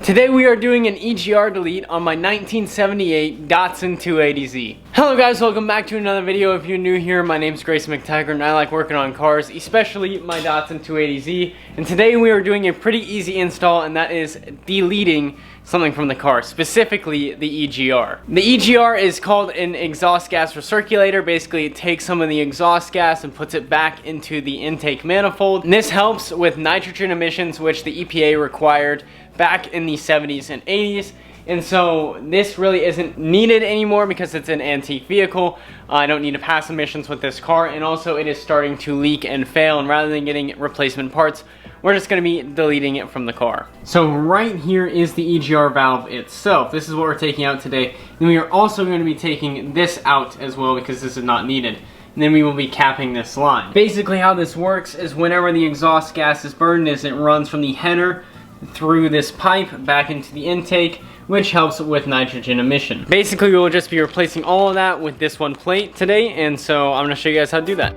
Today we are doing an EGR delete on my 1978 Datsun 280z. Hello guys, welcome back to another video. If you're new here, my name is Grayson McTaggart and I like working on cars, especially my Datsun 280z. And today we are doing a pretty easy install, and that is deleting something from the car, specifically the EGR. The EGR is called an exhaust gas recirculator. Basically, it takes some of the exhaust gas and puts it back into the intake manifold. And this helps with nitrogen emissions, which the EPA required back in the 70s and 80s. And so this really isn't needed anymore because it's an antique vehicle. I don't need to pass emissions with this car, and also it is starting to leak and fail, and rather than getting replacement parts, we're just going to be deleting it from the car. So right here is the EGR valve itself. This is what we're taking out today. And we are also going to be taking this out as well because this is not needed. And then we will be capping this line. Basically how this works is whenever the exhaust gas is burned, it runs from the header through this pipe back into the intake, which helps with nitrogen emission. Basically, we will just be replacing all of that with this one plate today, and so I'm gonna show you guys how to do that.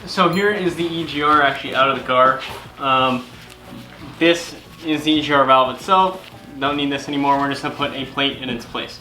So here is the EGR actually out of the car. This is the EGR valve itself. Don't need this anymore. We're just gonna put a plate in its place.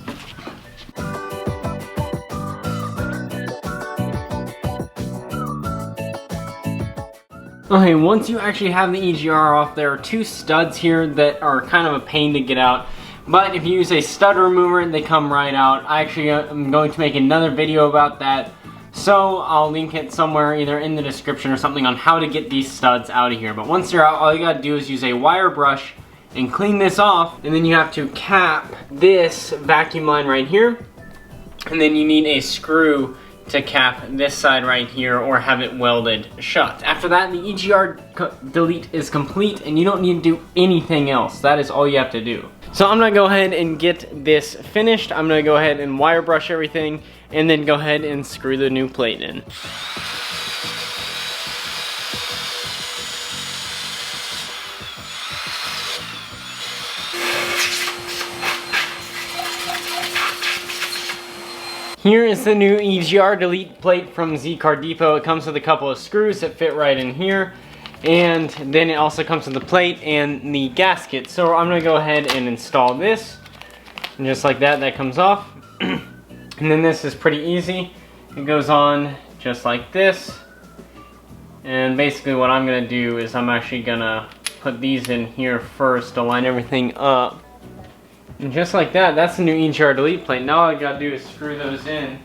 Okay, once you actually have the EGR off, there are two studs here that are kind of a pain to get out. But if you use a stud remover, they come right out. I actually am going to make another video about that, so I'll link it somewhere either in the description or something on how to get these studs out of here. But once they're out, all you gotta do is use a wire brush and clean this off, and then you have to cap this vacuum line right here, and then you need a screw to cap this side right here or have it welded shut. After that, the EGR delete is complete and you don't need to do anything else. That is all you have to do. So I'm gonna go ahead and get this finished. I'm gonna go ahead and wire brush everything and then go ahead and screw the new plate in. Here is the new EGR Delete plate from EGR Depot. It comes with a couple of screws that fit right in here, and then it also comes with the plate and the gasket. So I'm gonna go ahead and install this, and just like that, that comes off. And then this is pretty easy. It goes on just like this. And basically what I'm gonna do is I'm actually gonna put these in here first to line everything up. And just like that, that's the new EGR Delete plate. Now all I gotta do is screw those in.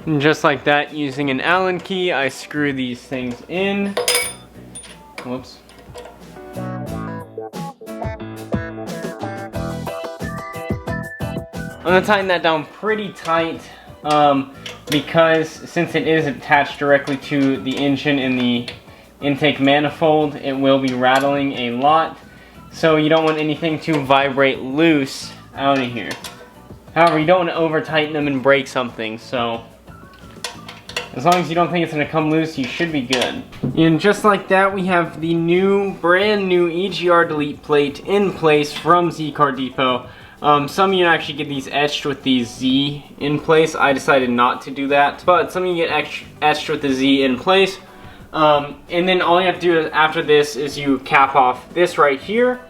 And just like that, using an Allen key, I screw these things in. Whoops. I'm gonna tighten that down pretty tight because since it is attached directly to the engine and the intake manifold, it will be rattling a lot. So you don't want anything to vibrate loose out of here. However, you don't want to over tighten them and break something, so as long as you don't think it's going to come loose, you should be good. And just like that, we have the brand new EGR Delete plate in place from EGR Depot. Some of you actually get these etched with the Z in place. I decided not to do that, but some of you get etched with the Z in place. And then all you have to do after this is you cap off this right here,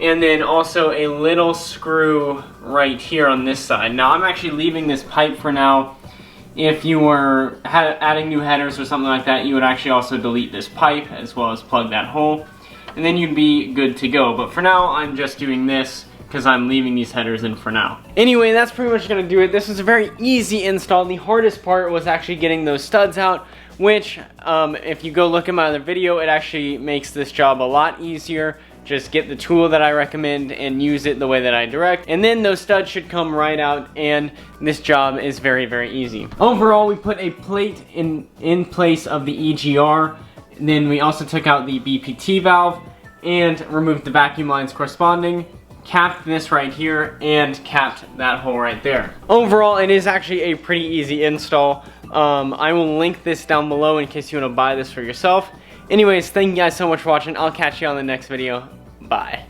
and then also a little screw right here on this side. Now I'm actually leaving this pipe for now. If you were adding new headers or something like that, you would actually also delete this pipe as well as plug that hole, and then you'd be good to go. But for now, I'm just doing this because I'm leaving these headers in for now. Anyway, that's pretty much gonna do it. This was a very easy install. The hardest part was actually getting those studs out, which if you go look at my other video, it actually makes this job a lot easier. Just get the tool that I recommend and use it the way that I direct, and then those studs should come right out, and this job is very, very easy. Overall, we put a plate in place of the EGR, and then we also took out the BPT valve and removed the vacuum lines corresponding, capped this right here, and capped that hole right there. Overall, it is actually a pretty easy install. I will link this down below in case you want to buy this for yourself. Anyways, thank you guys so much for watching. I'll catch you on the next video. Bye.